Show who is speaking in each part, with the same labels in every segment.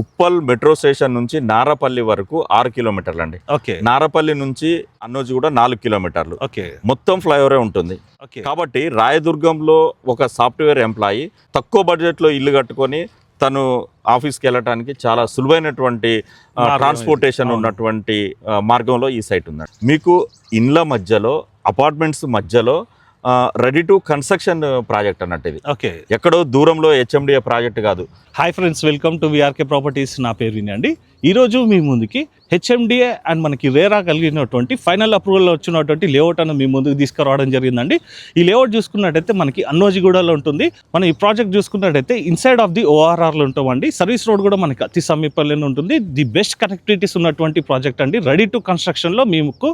Speaker 1: Uppal metro station నుంచి నారపల్లి వరకు 6 కిలోమీటర్లు అండి.
Speaker 2: ఓకే.
Speaker 1: నారపల్లి నుంచి అన్నోజు కూడా 4 కిలోమీటర్లు.
Speaker 2: ఓకే.
Speaker 1: మొత్తం ఫ్లైఓవరే ఉంటుంది.
Speaker 2: ఓకే.
Speaker 1: కాబట్టి రాయదుర్గంలో ఒక సాఫ్ట్వేర్ ఎంప్లాయీ తక్కువ బడ్జెట్లో ఇల్లు కట్టుకొని తను ఆఫీస్కి వెళ్ళటానికి చాలా సులువైనటువంటి ట్రాన్స్పోర్టేషన్ ఉన్నటువంటి మార్గంలో ఈ సైట్ ఉందండి. మీకు ఇండ్ల మధ్యలో అపార్ట్మెంట్స్ మధ్యలో రెడీ టు కన్స్ట్రక్షన్ ప్రాజెక్ట్ అన్నట్టు ఇది.
Speaker 2: ఓకే.
Speaker 1: ఎక్కడో దూరంలో హెచ్ఎండిఏ ప్రాజెక్ట్ కాదు.
Speaker 2: Hi friends, welcome to VRK properties. నా పేరు వినండి. ఈరోజు మీ ముందుకి హెచ్ఎండిఏ అండ్ మనకి రేరా కలిగినటువంటి ఫైనల్ అప్రూవల్ వచ్చినటువంటి లేఅవుట్ అని మీ ముందుకు తీసుకురావడం జరిగిందండి. ఈ లేఅవుట్ చూసుకున్నట్టయితే మనకి అన్నోజిగూడలో ఉంటుంది. మనం ఈ ప్రాజెక్ట్ చూసుకున్నట్టయితే ఇన్సైడ్ ఆఫ్ ది ఓఆర్ఆర్లో ఉంటామండి. సర్వీస్ రోడ్ కూడా మనకి అతి సమీపంలోనే ఉంటుంది. ది బెస్ట్ కనెక్టివిటీస్ ఉన్నటువంటి ప్రాజెక్ట్ అండి. రెడీ టు కన్స్ట్రక్షన్లో మీకు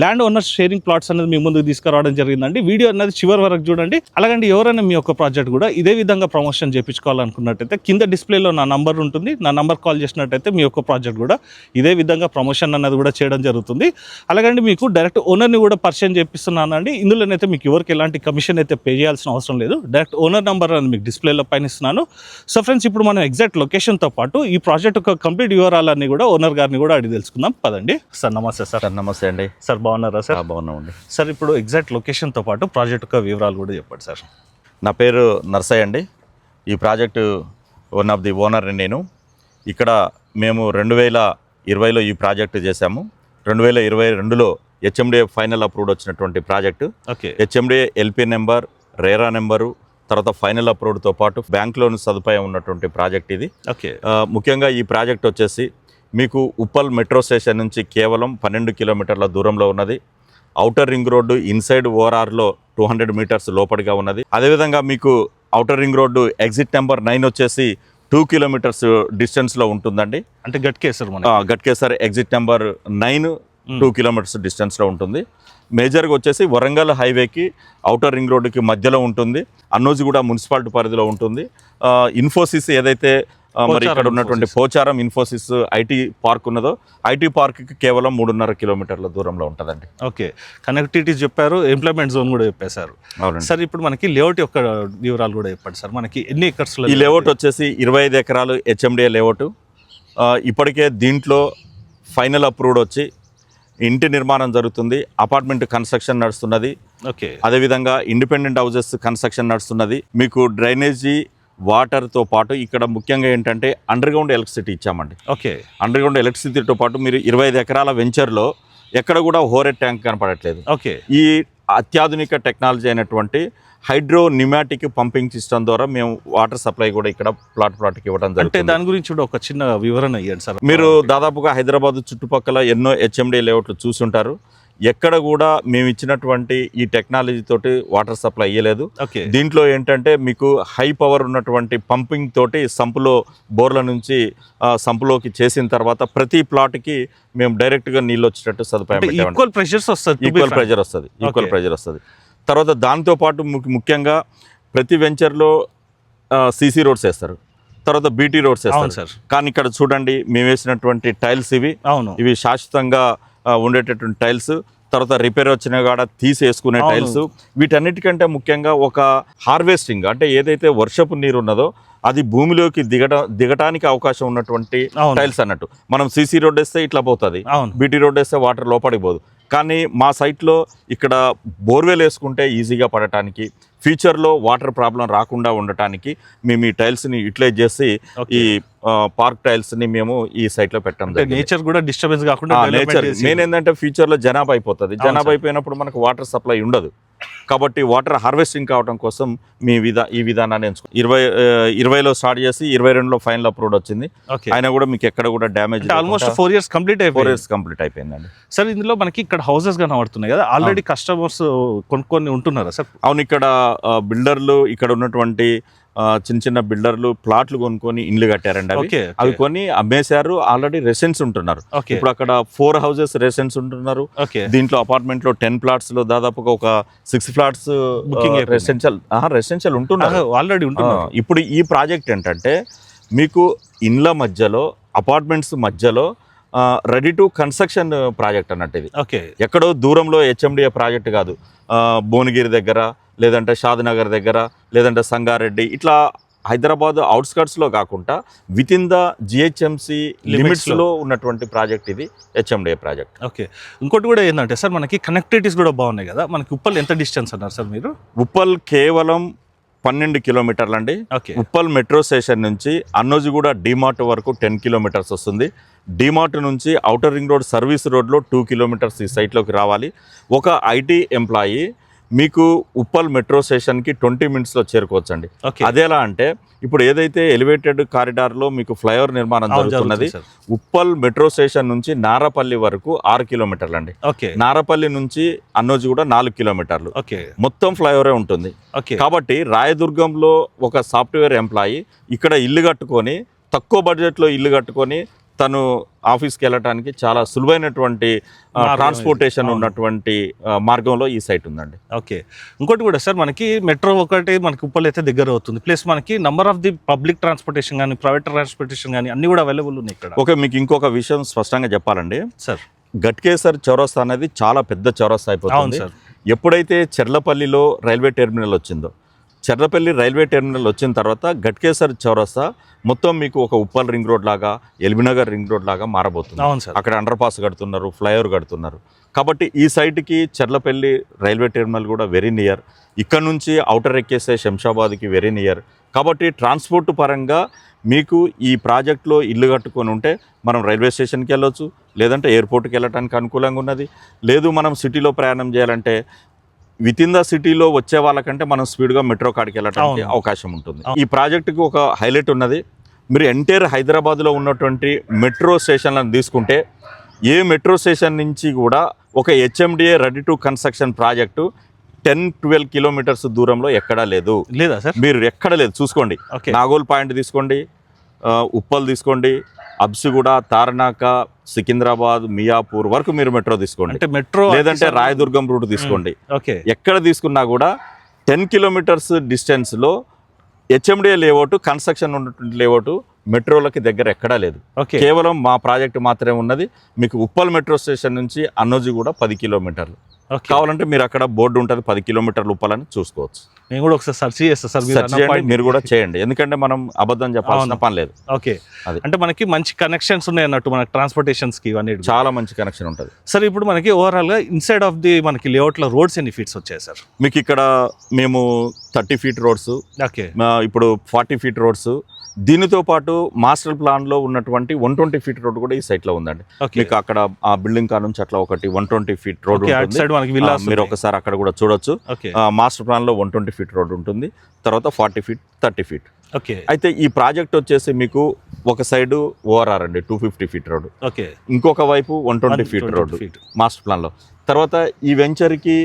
Speaker 2: ల్యాండ్ ఓనర్స్ షేరింగ్ ప్లాట్స్ అనేది మీ ముందుకు తీసుకురావడం జరిగిందండి. వీడియో అనేది చివరి వరకు చూడండి. అలాగంటే ఎవరైనా మీ యొక్క ప్రాజెక్ట్ కూడా ఇదే విధంగా ప్రమోషన్ చేయించుకోవాలనుకున్నట్టయితే కింద డిస్ప్లేలో నా నంబర్ ఉంటుంది. నా నంబర్ కాల్ చేసినట్టయితే మీ యొక్క ప్రాజెక్ట్ కూడా ఇదే విధంగా ప్రమోషన్ అన్నది కూడా చేయడం జరుగుతుంది. అలాగంటే మీకు డైరెక్ట్ ఓనర్ని కూడా పరిచయం చేపిస్తున్నానండి. ఇందులోనైతే మీకు ఎవరికి ఎలాంటి కమిషన్ అయితే పే చేయాల్సిన అవసరం లేదు. డైరెక్ట్ ఓనర్ నెంబర్ అని మీకు డిస్ప్లేలో పైన ఇస్తున్నాను. సో ఫ్రెండ్స్, ఇప్పుడు మనం ఎగ్జాక్ట్ లొకేషన్తో పాటు ఈ ప్రాజెక్ట్ యొక్క కంప్లీట్ వివరాలన్నీ కూడా ఓనర్ గారిని కూడా అడిగి తెలుసుకుందాం. పదండి. సార్ నమస్తే. సార్
Speaker 1: నమస్తే అండి.
Speaker 2: సార్ బాగున్నారా? సార్
Speaker 1: బాగున్నామండి.
Speaker 2: సార్ ఇప్పుడు ఎగ్జాక్ట్ లొకేషన్తో పాటు ప్రాజెక్ట్ యొక్క వివరాలు కూడా చెప్పండి సార్.
Speaker 1: నా పేరు నర్సయ్య అండి. ఈ project one of the owner నేను. ఇక్కడ మేము 2020లో ఈ ప్రాజెక్టు చేశాము. 2022లో హెచ్ఎండిఏ ఫైనల్ అప్రూవ్డ్ వచ్చినటువంటి project.
Speaker 2: Okay.
Speaker 1: HMDA LP number, RERA number, తర్వాత ఫైనల్ అప్రూవ్డ్తో పాటు బ్యాంక్ లోన్ సదుపాయం ఉన్నటువంటి ప్రాజెక్ట్ ఇది.
Speaker 2: ఓకే.
Speaker 1: ముఖ్యంగా ఈ ప్రాజెక్ట్ వచ్చేసి మీకు ఉప్పల్ మెట్రో స్టేషన్ నుంచి కేవలం 12 కిలోమీటర్ల దూరంలో ఉన్నది. ఔటర్ రింగ్ రోడ్డు ఇన్సైడ్ ఓఆర్ఆర్లో 200 మీటర్స్ లోపలిగా ఉన్నది. అదేవిధంగా మీకు outer ring road exit number 9 వచ్చేసి 2 కిలోమీటర్స్ డిస్టెన్స్లో ఉంటుందండి.
Speaker 2: అంటే Ghatkesar
Speaker 1: Ghatkesar exit number 9 2 kilometres డిస్టెన్స్లో ఉంటుంది. మేజర్గా వచ్చేసి వరంగల్ హైవేకి ఔటర్ రింగ్ రోడ్డుకి మధ్యలో ఉంటుంది. అన్నోజిగూడ మున్సిపాలిటీ పరిధిలో ఉంటుంది. ఇన్ఫోసిస్ ఏదైతే మరి ఇక్కడ ఉన్నటువంటి పోచారం ఇన్ఫోసిస్ ఐటీ పార్క్ ఉన్నదో ఐటీ పార్క్కి కేవలం 3.5 కిలోమీటర్ల దూరంలో ఉంటుందండి.
Speaker 2: ఓకే. కనెక్టివిటీ చెప్పారు, ఎంప్లాయ్మెంట్ జోన్ కూడా చెప్పేశారు.
Speaker 1: అవునండి
Speaker 2: సార్, ఇప్పుడు మనకి లేఅవుట్ యొక్క వివరాలు కూడా చెప్పండి సార్. మనకి ఎన్ని ఎకర్స్లో
Speaker 1: ఈ లేఅవుట్ వచ్చేసి 25 ఎకరాలు హెచ్ఎండిఏ లేఅవుట్. ఇప్పటికే దీంట్లో ఫైనల్ అప్రూవ్డ్ వచ్చి ఇంటి నిర్మాణం జరుగుతుంది. అపార్ట్మెంట్ కన్స్ట్రక్షన్ నడుస్తున్నది.
Speaker 2: ఓకే.
Speaker 1: అదేవిధంగా ఇండిపెండెంట్ హౌసెస్ కన్స్ట్రక్షన్ నడుస్తున్నది. మీకు డ్రైనేజీ వాటర్తో పాటు ఇక్కడ ముఖ్యంగా ఏంటంటే అండర్ గ్రౌండ్ ఎలక్ట్రిసిటీ ఇచ్చామండి.
Speaker 2: ఓకే.
Speaker 1: అండర్ గ్రౌండ్ ఎలక్ట్రిసిటీతో పాటు మీరు 25 ఎకరాల వెంచర్లో ఎక్కడ కూడా హోరెడ్ ట్యాంక్ కనపడట్లేదు.
Speaker 2: ఓకే.
Speaker 1: ఈ అత్యాధునిక టెక్నాలజీ అయినటువంటి హైడ్రో న్యూమాటిక్ పంపింగ్ సిస్టమ్ ద్వారా మేము వాటర్ సప్లై కూడా ఇక్కడ ప్లాట్కి ఇవ్వడం జరుగుతుంది.
Speaker 2: అంటే దాని గురించి కూడా ఒక చిన్న వివరణ ఇవ్వండి సార్.
Speaker 1: మీరు దాదాపుగా హైదరాబాద్ చుట్టుపక్కల ఎన్నో హెచ్ఎండిఏ లేఅవుట్లు చూసుంటారు. ఎక్కడ కూడా మేము ఇచ్చినటువంటి ఈ టెక్నాలజీ తోటి వాటర్ సప్లై అయ్యలేదు.
Speaker 2: ఓకే.
Speaker 1: దీంట్లో ఏంటంటే మీకు హై పవర్ ఉన్నటువంటి పంపింగ్ తోటి సంపులో బోర్ల నుంచి సంపులోకి చేసిన తర్వాత ప్రతి ప్లాట్కి మేము డైరెక్ట్గా నీళ్ళు వచ్చేటట్టు సదుపాయం
Speaker 2: ఈక్వల్ ప్రెజర్
Speaker 1: వస్తుంది. తర్వాత దాంతోపాటు ముఖ్యంగా ప్రతి వెంచర్లో సీసీ రోడ్స్ వేస్తారు, తర్వాత బీటీ రోడ్స్ వేస్తారు. కానీ ఇక్కడ చూడండి మేము వేసినటువంటి టైల్స్ ఇవి శాశ్వతంగా ఉండేటటువంటి టైల్స్. తర్వాత రిపేర్ వచ్చిన కాడ తీసేసుకునే టైల్స్. వీటన్నిటికంటే ముఖ్యంగా ఒక హార్వెస్టింగ్ అంటే ఏదైతే వర్షపు నీరు ఉన్నదో అది భూమిలోకి దిగటానికి అవకాశం ఉన్నటువంటి టైల్స్ అన్నట్టు. మనం సీసీ రోడ్ వేస్తే ఇట్లా పోతుంది, బీటీ రోడ్ వేస్తే వాటర్ లోపలికి పోదు. కానీ మా సైట్లో ఇక్కడ బోర్వెల్ వేసుకుంటే ఈజీగా పడటానికి, ఫ్యూచర్లో వాటర్ ప్రాబ్లం రాకుండా ఉండటానికి మేము ఈ టైల్స్ని యూటిలైజ్ చేసి ఈ పార్క్ టైల్స్ని మేము ఈ సైట్లో పెట్టాం.
Speaker 2: నేచర్ కూడా డిస్టర్బెన్స్ కాకుండా
Speaker 1: మెయిన్ ఏంటంటే ఫ్యూచర్లో జనాభా అయిపోతుంది. జనాభా అయిపోయినప్పుడు మనకు వాటర్ సప్లై ఉండదు. కాబట్టి వాటర్ హార్వెస్టింగ్ కావడం కోసం ఈ విధానాన్ని ఎంచుకో 2020లో స్టార్ట్ చేసి 2022లో ఫైనల్ అప్రూవ్డ్ వచ్చింది. అయినా కూడా మీకు ఎక్కడ కూడా డ్యామేజ్
Speaker 2: ఆల్మోస్ట్ 4 years కంప్లీట్
Speaker 1: అయిపోయిందండి.
Speaker 2: సార్, ఇందులో మనకి ఇక్కడ హౌసెస్ కనబడుతున్నాయి కదా, ఆల్రెడీ కస్టమర్స్ కొనుక్కొని ఉంటున్నారా సార్?
Speaker 1: అవును, ఇక్కడ బిల్డర్లు ఇక్కడ ఉన్నటువంటి చిన్న బిల్డర్లు ప్లాట్లు కొనుక్కొని ఇండ్లు కట్టారండి. అవి కొని అమ్మేశారు. ఆల్రెడీ రెసిడెంట్స్ ఉంటున్నారు. ఇప్పుడు అక్కడ 4 houses రెసిడెంట్స్ ఉంటున్నారు. దీంట్లో అపార్ట్మెంట్ లో 10 plots లో దాదాపుగా ఒక 6 plots రెసిడెన్షియల్ ఉంటున్నారు
Speaker 2: ఆల్రెడీ.
Speaker 1: ఇప్పుడు ఈ ప్రాజెక్ట్ ఏంటంటే మీకు ఇండ్ల మధ్యలో అపార్ట్మెంట్స్ మధ్యలో రెడీ టు కన్స్ట్రక్షన్ ప్రాజెక్ట్ అన్నట్టు ఇది. ఎక్కడో దూరంలో హెచ్ఎండిఏ ప్రాజెక్ట్ కాదు. భువనగిరి దగ్గర, లేదంటే షాద్నగర్ దగ్గర, లేదంటే సంగారెడ్డి, ఇట్లా హైదరాబాద్ అవుట్స్కట్స్లో కాకుండా విత్ ఇన్ ద జిహెచ్ఎంసి లిమిట్స్లో ఉన్నటువంటి ప్రాజెక్ట్ ఇది హెచ్ఎండిఏ ప్రాజెక్ట్.
Speaker 2: ఓకే, ఇంకోటి కూడా ఏంటంటే సార్ మనకి కనెక్టివిటీస్ కూడా బాగున్నాయి కదా. మనకి ఉప్పల్ ఎంత డిస్టెన్స్ అన్నారు సార్ మీరు?
Speaker 1: ఉప్పల్ కేవలం 12 కిలోమీటర్లు అండి. ఉప్పల్ మెట్రో స్టేషన్ నుంచి అన్నోజిగూడ డిమార్ట్ వరకు 10 కిలోమీటర్స్ వస్తుంది. డిమార్ట్ నుంచి ఔటర్ రింగ్ రోడ్ సర్వీస్ రోడ్లో 2 కిలోమీటర్స్ ఈ సైట్లోకి రావాలి. ఒక ఐటీ ఎంప్లాయీ మీకు ఉప్పల్ మెట్రో స్టేషన్కి 20 మినిట్స్లో చేరుకోవచ్చండి. అదేలా అంటే ఇప్పుడు ఏదైతే ఎలివేటెడ్ కారిడార్లో మీకు ఫ్లైఓవర్ నిర్మాణం జరుగుతున్నది, ఉప్పల్ మెట్రో స్టేషన్ నుంచి నారపల్లి వరకు 6 కిలోమీటర్లు అండి. నారపల్లి నుంచి అన్నోజిగూడ 4 కిలోమీటర్లు, మొత్తం ఫ్లైఓవరే ఉంటుంది. కాబట్టి రాయదుర్గంలో ఒక సాఫ్ట్వేర్ ఎంప్లాయీ ఇక్కడ ఇల్లు కట్టుకొని తక్కువ బడ్జెట్లో ఇల్లు కట్టుకొని తను ఆఫీస్కి వెళ్ళటానికి చాలా సులువైనటువంటి ట్రాన్స్పోర్టేషన్ ఉన్నటువంటి మార్గంలో ఈ సైట్ ఉందండి.
Speaker 2: ఓకే, ఇంకోటి కూడా సార్ మనకి మెట్రో ఒకటి మనకి ఉప్పల్ అయితే దగ్గర అవుతుంది, ప్లస్ మనకి number of the public transportation కానీ ప్రైవేట్ ట్రాన్స్పోర్టేషన్ కానీ అన్ని కూడా అవైలబుల్ ఉన్నాయి ఇక్కడ.
Speaker 1: ఓకే, మీకు ఇంకొక విషయం స్పష్టంగా చెప్పాలండి
Speaker 2: సార్,
Speaker 1: గట్కేసర్ చౌరస్తా అనేది చాలా పెద్ద చౌరస్తా అయిపోతుంది. ఎప్పుడైతే చెర్లపల్లిలో రైల్వే టెర్మినల్ వచ్చిందో, చెర్లపల్లి రైల్వే టెర్మినల్ వచ్చిన తర్వాత గట్కేసర్ చౌరస్తా మొత్తం మీకు ఒక ఉప్పల్ రింగ్ రోడ్ లాగా, ఎల్బీనగర్ రింగ్ రోడ్ లాగా మారబోతుంది. అక్కడ అండర్ పాస్ కడుతున్నారు, ఫ్లైఓవర్ కడుతున్నారు. కాబట్టి ఈ సైట్కి చెర్లపల్లి రైల్వే టెర్మినల్ కూడా వెరీ నియర్. ఇక్కడ నుంచి ఔటర్ ఎక్కేసే శంషాబాద్కి వెరీ నియర్. కాబట్టి ట్రాన్స్పోర్ట్ పరంగా మీకు ఈ ప్రాజెక్ట్లో ఇల్లు కట్టుకొని ఉంటే మనం రైల్వే స్టేషన్కి వెళ్ళొచ్చు, లేదంటే ఎయిర్పోర్ట్కి వెళ్ళటానికి అనుకూలంగా ఉన్నది. లేదు మనం సిటీలో ప్రయాణం చేయాలంటే విత్ ఇన్ ద సిటీలో వచ్చే వాళ్ళకంటే మనం స్పీడ్గా మెట్రో కాడికి వెళ్ళడానికి అవకాశం ఉంటుంది. ఈ ప్రాజెక్టుకి ఒక హైలైట్ ఉన్నది, మీరు ఎంటైర్ హైదరాబాద్లో ఉన్నటువంటి మెట్రో స్టేషన్లను తీసుకుంటే ఏ మెట్రో స్టేషన్ నుంచి కూడా ఒక HMDA ready to construction project 10-12 kilometres దూరంలో ఎక్కడా లేదు.
Speaker 2: లేదా సార్?
Speaker 1: మీరు ఎక్కడ లేదు చూసుకోండి. నాగోల్ పాయింట్ తీసుకోండి, ఉప్పల్ తీసుకోండి, అబ్సిగూడ, తార్నాక, సికింద్రాబాద్, మియాపూర్ వరకు మీరు మెట్రో తీసుకోండి.
Speaker 2: అంటే మెట్రో
Speaker 1: లేదంటే రాయదుర్గం రూట్ తీసుకోండి. ఎక్కడ తీసుకున్నా కూడా 10 కిలోమీటర్స్ డిస్టెన్స్లో హెచ్ఎండిఏ లేఅవుట్, కన్స్ట్రక్షన్ ఉన్నటువంటి లేఅవుట్ మెట్రోలకి దగ్గర ఎక్కడా లేదు. కేవలం మా ప్రాజెక్ట్ మాత్రమే ఉన్నది. మీకు ఉప్పల్ మెట్రో స్టేషన్ నుంచి అన్నోజిగూడ 10 కిలోమీటర్లు. కావాలంటే మీరు అక్కడ బోర్డు ఉంటుంది 10 కిలోమీటర్లు ఉప్పాలని చూసుకోవచ్చు.
Speaker 2: నేను కూడా ఒకసారి సెర్చ్ చేస్తాను సార్,
Speaker 1: మీరు కూడా చేయండి, ఎందుకంటే మనం అబద్ధం చెప్పాల్సిన పని లేదు.
Speaker 2: ఓకే, అంటే మనకి మంచి కనెక్షన్స్ ఉన్నాయి అన్నట్టు మనకి ట్రాన్స్పోర్టేషన్స్కి ఇవన్నీ
Speaker 1: చాలా మంచి కనెక్షన్ ఉంటుంది
Speaker 2: సార్. ఇప్పుడు మనకి ఓవరాల్గా ఇన్సైడ్ ఆఫ్ ది మనకి లేఅవుట్లో రోడ్స్ ఎన్ని ఫీట్స్ వచ్చాయి సార్?
Speaker 1: మీకు ఇక్కడ మేము 30 ఫీట్ రోడ్స్, ఇప్పుడు 40 ఫీట్ రోడ్స్, దీనితో పాటు మాస్టర్ ప్లాన్లో ఉన్నటువంటి 120 ఫీట్ రోడ్ కూడా ఈ సైట్లో ఉందండి. మీకు అక్కడ ఆ బిల్డింగ్ కా నుంచి అట్లా ఒకటి 120 ఫీట్ రోడ్ మీరు ఒకసారి అక్కడ కూడా చూడొచ్చు. మాస్టర్ ప్లాన్లో 120 ఫీట్ రోడ్ ఉంటుంది, తర్వాత 40 ఫీట్ 30 ఫీట్. అయితే ఈ ప్రాజెక్ట్ వచ్చేసి మీకు ఒక సైడ్ ఓఆర్ఆర్ అండి 250 ఫీట్ రోడ్, ఇంకొక వైపు 120 ఫీట్ రోడ్ మాస్టర్ ప్లాన్లో. తర్వాత ఈ వెంచర్కి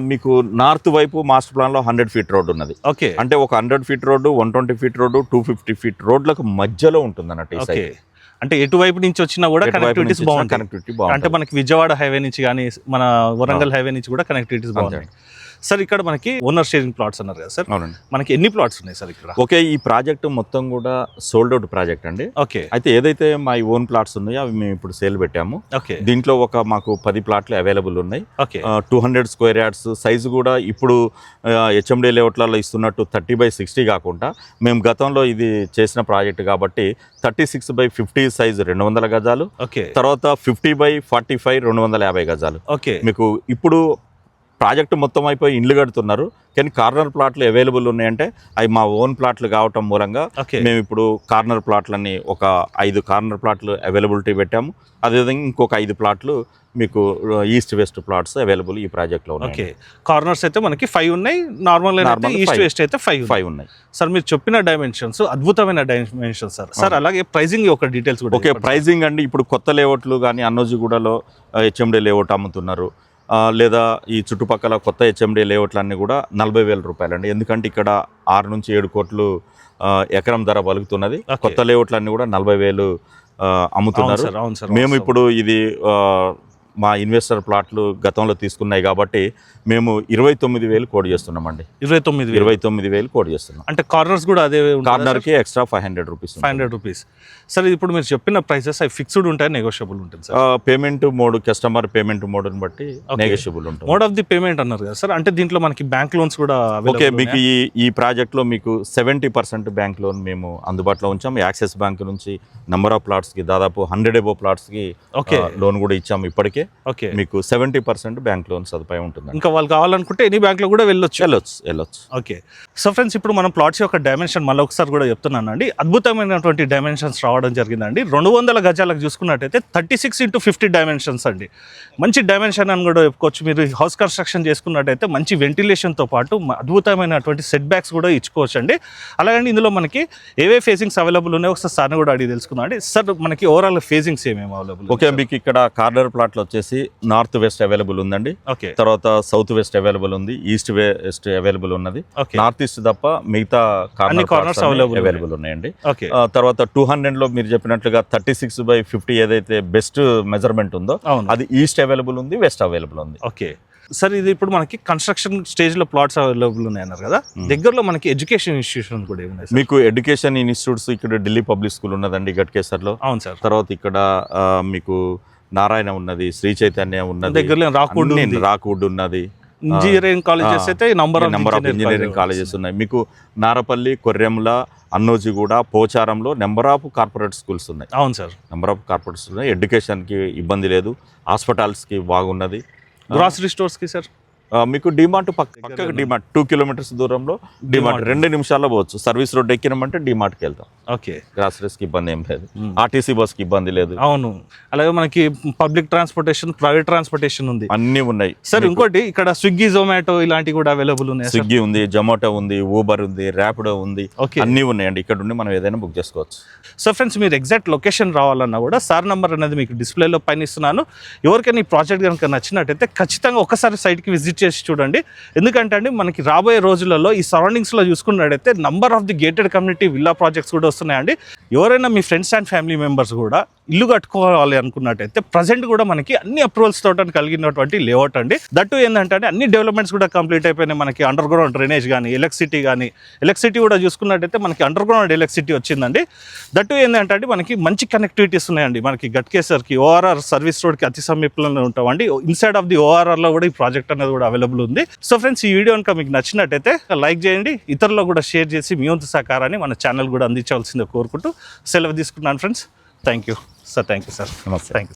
Speaker 1: మీకు నార్త్ వైపు మాస్టర్ ప్లాన్లో 100 ఫీట్ రోడ్ ఉన్నది. అంటే ఒక 100 feet road, 120 feet road, 250 feet రోడ్లకు మధ్యలో ఉంటుంది అన్నట్టు ఈ సైట్.
Speaker 2: అంటే ఎటువైపు నుంచి వచ్చినా కూడా కనెక్టివిటీస్ బాగుంటుంది. అంటే మనకి విజయవాడ హైవే నుంచి కానీ మన వరంగల్ హైవే నుంచి కూడా కనెక్టివిటీస్ బాగుంటాయి సార్. ఇక్కడ మనకి ఓనర్ షేరింగ్ ప్లాట్స్ అన్నారు కదా సార్, మనకి ఎన్ని ప్లాట్స్ ఉన్నాయి సార్ ఇక్కడ?
Speaker 1: ఓకే, ఈ ప్రాజెక్ట్ మొత్తం కూడా సోల్డ్ అవుట్ ప్రాజెక్ట్ అండి. అయితే ఏదైతే మా ఓన్ ప్లాట్స్ ఉన్నాయో అవి మేము ఇప్పుడు సేల్ పెట్టాము. దీంట్లో ఒక మాకు 10 ప్లాట్లు అవైలబుల్ ఉన్నాయి. 200 స్క్వేర్ యార్డ్స్ సైజు కూడా ఇప్పుడు హెచ్ఎండి లేఅవుట్లలో ఇస్తున్నట్టు 30/60 కాకుండా మేము గతంలో ఇది చేసిన ప్రాజెక్ట్ కాబట్టి 36/50 సైజు 200 గజాలు, తర్వాత 50/45 250 గజాలు. మీకు ఇప్పుడు ప్రాజెక్టు మొత్తం అయిపోయి ఇండ్లు కడుతున్నారు, కానీ కార్నర్ ప్లాట్లు అవైలబుల్ ఉన్నాయంటే అవి మా ఓన్ ప్లాట్లు కావటం మూలంగా మేము ఇప్పుడు కార్నర్ ప్లాట్లని ఒక 5 కార్నర్ ప్లాట్లు అవైలబిలిటీ పెట్టాము. అదేవిధంగా ఇంకొక 5 ప్లాట్లు మీకు ఈస్ట్ వెస్ట్ ప్లాట్స్ అవైలబుల్ ఈ ప్రాజెక్ట్లో ఉన్నాయి.
Speaker 2: కార్నర్స్ అయితే మనకి 5 ఉన్నాయి, నార్మల్ ఈస్ట్ వెస్ట్ అయితే 5 ఉన్నాయి సార్. మీరు చెప్పిన డైమెన్షన్స్ అద్భుతమైన డైమెన్షన్స్ సార్. సార్ అలాగే ప్రైజింగ్ ఒక డీటెయిల్స్ కూడా.
Speaker 1: ఓకే, ప్రైజింగ్ అండి ఇప్పుడు కొత్త లేఅవుట్లు కానీ అన్నోజిగూడలో హెచ్ఎండి లేఅవుట్ అమ్ముతున్నారు, లేదా ఈ చుట్టుపక్కల కొత్త హెచ్ఎండి లేఅవుట్లన్నీ కూడా 40,000 రూపాయలండి. ఎందుకంటే ఇక్కడ 6 నుంచి 7 కోట్లు ఎకరం ధర పలుకుతున్నది. కొత్త లేఅవుట్లన్నీ కూడా 40,000 అమ్ముతున్నారు. మేము ఇప్పుడు ఇది మా ఇన్వెస్టర్ ప్లాట్లు గతంలో తీసుకున్నాయి కాబట్టి మేము 29,000 కోడ్ చేస్తున్నామండి. 29,000 కోడ్ చేస్తున్నాం.
Speaker 2: అంటే కార్నర్స్ కూడా అదే
Speaker 1: కార్నర్కి ఎక్స్ట్రా 500 రూపీస్.
Speaker 2: 500 రూపీస్. సార్ ఇప్పుడు మీరు చెప్పిన ప్రైసెస్ అవి ఫిక్స్డ్ ఉంటాయి, నెగోషియబుల్ ఉంటుంది sir?
Speaker 1: Payment mode, customer payment మోడ్ని బట్టి నెగోషియబుల్ ఉంటుంది.
Speaker 2: మోడ్ ఆఫ్ ది పేమెంట్ అన్నారు కదా సార్, అంటే దీంట్లో మనకి బ్యాంక్ లోన్స్ కూడా
Speaker 1: ఓకే. మీకు ఈ ప్రాజెక్ట్లో మీకు 70% బ్యాంక్ లోన్ మేము అందుబాటులో ఉంచాం. యాక్సిస్ బ్యాంక్ నుంచి నెంబర్ ఆఫ్ ప్లాట్స్కి దాదాపు 100 అబోవ్ ప్లాట్స్కి లోన్ కూడా ఇచ్చాము ఇప్పటికే.
Speaker 2: ఓకే,
Speaker 1: మీకు 70% బ్యాంక్ లోన్ సదుపాయం ఉంటుంది.
Speaker 2: ఇంకా వాళ్ళు కావాలనుకుంటే ఎనీ బ్యాంక్లో కూడా వెళ్ళొచ్చు. ఓకే, సో ఫ్రెండ్స్ ఇప్పుడు మనం ప్లాట్స్ యొక్క డైమెన్షన్ మళ్ళీ ఒకసారి కూడా చెప్తున్నాను అండి. అద్భుతమైనటువంటి డైమెన్షన్స్ రావడం జరిగిందండి. 200 గజాలకు చూసుకున్నట్టయితే 36x50 డైమెన్షన్స్ అండి. మంచి డైమెన్షన్ అని కూడా చెప్పుకోవచ్చు. మీరు హౌస్ కన్స్ట్రక్షన్ చేసుకున్నట్టయితే మంచి వెంటిలేషన్తో పాటు అద్భుతమైనటువంటి సెట్ బ్యాక్స్ కూడా ఇచ్చుకోవచ్చు అండి. అలాగే ఇందులో మనకి ఏవే ఫేసింగ్స్ అవైలబుల్ ఉన్నాయో ఒకసారి సార్ని కూడా అడిగి తెలుసుకుందాం అండి. సార్ మనకి ఓవరాల్ ఫేసింగ్స్ ఏమేమి అవైలబుల్?
Speaker 1: ఓకే, మీకు ఇక్కడ కార్నర్ ప్లాట్లు వచ్చేసి నార్త్ వెస్ట్ అవైలబుల్ ఉందండి.
Speaker 2: ఓకే,
Speaker 1: తర్వాత సౌత్ వెస్ట్ అవైలబుల్ ఉంది, ఈస్ట్ వెస్ట్ అవైలబుల్ ఉన్నది. నార్త్ ఈస్ట్ తప్ప మిగతా కార్నర్స్ అవైలబుల్ ఉన్నాయండి. తర్వాత 200 లో మీరు చెప్పినట్లుగా 36/50 ఏదైతే బెస్ట్ మెజర్మెంట్ ఉందో అది ఈస్ట్ అవైలబుల్ ఉంది, వెస్ట్ అవైలబుల్ ఉంది.
Speaker 2: ఓకే సార్, ఇది ఇప్పుడు మనకి కన్స్ట్రక్షన్ స్టేజ్ లో ప్లాట్స్ అవైలబుల్ ఉన్నాయన్నారు కదా, దగ్గరలో మనకి ఎడ్యుకేషన్ ఇన్స్టిట్యూషన్ కూడా ఏమున్నాయి?
Speaker 1: మీకు ఎడ్యుకేషన్ ఇన్స్టిట్యూట్స్ ఇక్కడ ఢిల్లీ పబ్లిక్ స్కూల్ ఉన్నదండి గట్కేసర్లో.
Speaker 2: అవును సార్.
Speaker 1: తర్వాత ఇక్కడ మీకు నారాయణ ఉన్నది, శ్రీ చైతన్య ఉన్నది,
Speaker 2: దగ్గరలో
Speaker 1: రాక్వుడ్ ఉన్నది.
Speaker 2: ఇంజనీరింగ్ కాలేజెస్ అయితే నంబర్ ఆఫ్
Speaker 1: ఇంజనీరింగ్ కాలేజెస్ ఉన్నాయి. మీకు నారపల్లి, కొర్రెంల, అన్నోజిగూడ, పోచారంలో నెంబర్ ఆఫ్ కార్పొరేట్ స్కూల్స్ ఉన్నాయి.
Speaker 2: అవును sir,
Speaker 1: number of corporate schools ఉన్నాయి. ఎడ్యుకేషన్కి ఇబ్బంది లేదు, హాస్పిటల్స్కి బాగున్నది.
Speaker 2: గ్రాసరీ స్టోర్స్కి సార్
Speaker 1: మీకు డిమార్ట్ పక్కకు డిమార్ట్ 2 కిలోమీటర్స్ దూరంలో డిమార్ట్ 2 నిమిషాల్లో పోవచ్చు. సర్వీస్ రోడ్ ఎక్కినామంటే డిమార్ట్కి వెళ్తాం.
Speaker 2: ఓకే,
Speaker 1: గ్రాసరీస్కి ఇబ్బంది ఏం లేదు, ఆర్టీసీ బస్కి ఇబ్బంది లేదు.
Speaker 2: అవును, అలాగే మనకి పబ్లిక్ ట్రాన్స్పోర్టేషన్, ప్రైవేట్ ట్రాన్స్పోర్టేషన్ ఉంది,
Speaker 1: అన్నీ ఉన్నాయి
Speaker 2: సార్. ఇంకోటి ఇక్కడ స్విగ్గీ, జొమాటో ఇలాంటివి కూడా అవైలబుల్ ఉన్నాయి.
Speaker 1: స్విగ్గీ ఉంది, జొమాటో ఉంది, ఊబర్ ఉంది, ర్యాపిడో ఉంది, అన్నీ ఉన్నాయండి. ఇక్కడ ఉండి మనం ఏదైనా బుక్ చేసుకోవచ్చు.
Speaker 2: సో ఫ్రెండ్స్, మీరు ఎగ్జాక్ట్ లొకేషన్ రావాలన్నా కూడా సార్ నెంబర్ అనేది మీకు డిస్ప్లేలో పైన ఇస్తున్నాను. ఎవరికైనా ఈ ప్రాజెక్ట్ కనుక నచ్చినట్టయితే ఖచ్చితంగా ఒకసారి సైట్కి విజిట్ చేసి చూడండి. ఎందుకంటే అండి మనకి రాబోయే రోజులలో ఈ సరౌండింగ్స్లో చూసుకున్నట్టయితే number of the gated community villa projects కూడా వస్తున్నాయండి. ఎవరైనా మీ ఫ్రెండ్స్ అండ్ ఫ్యామిలీ మెంబర్స్ కూడా ఇల్లు కట్టుకోవాలి అనుకున్నట్టయితే ప్రజెంట్ కూడా మనకి అన్ని అప్రూవల్స్ తోట కలిగినటువంటి లేఅవుట్ అండి. దట్టు ఏంటంటే అన్ని డెవలప్మెంట్స్ కూడా కంప్లీట్ అయిపోయినాయి. మనకి అండర్ గ్రౌండ్ డ్రైనేజ్ కానీ ఎలక్ట్రిసిటీ కూడా చూసుకున్నట్టయితే మనకి అండర్ గ్రౌండ్ ఎలక్ట్రిసిటీ వచ్చిందండి. దట్టు ఏంటంటే మనకి మంచి కనెక్టివిటీస్ ఉన్నాయండి. మనకి గట్కేసర్కి ఓఆర్ఆర్ సర్వీస్ రోడ్కి అతి సమీపంలో ఉంటామండి. ఇన్సైడ్ ఆఫ్ ది ఓఆర్ఆర్లో కూడా ఈ ప్రాజెక్ట్ అనేది కూడా అవైలబుల్ ఉంది. సో ఫ్రెండ్స్, ఈ వీడియో కనుక మీకు నచ్చినట్టయితే లైక్ చేయండి, ఇతరులు కూడా షేర్ చేసి మీ వంతు సహకారాన్ని మన ఛానల్ కూడా అందించవలసిందే కోరుకుంటూ సెలవు తీసుకున్నాను friends. Thank you sir. Thank you sir.
Speaker 1: నమస్తే.
Speaker 2: Thank you.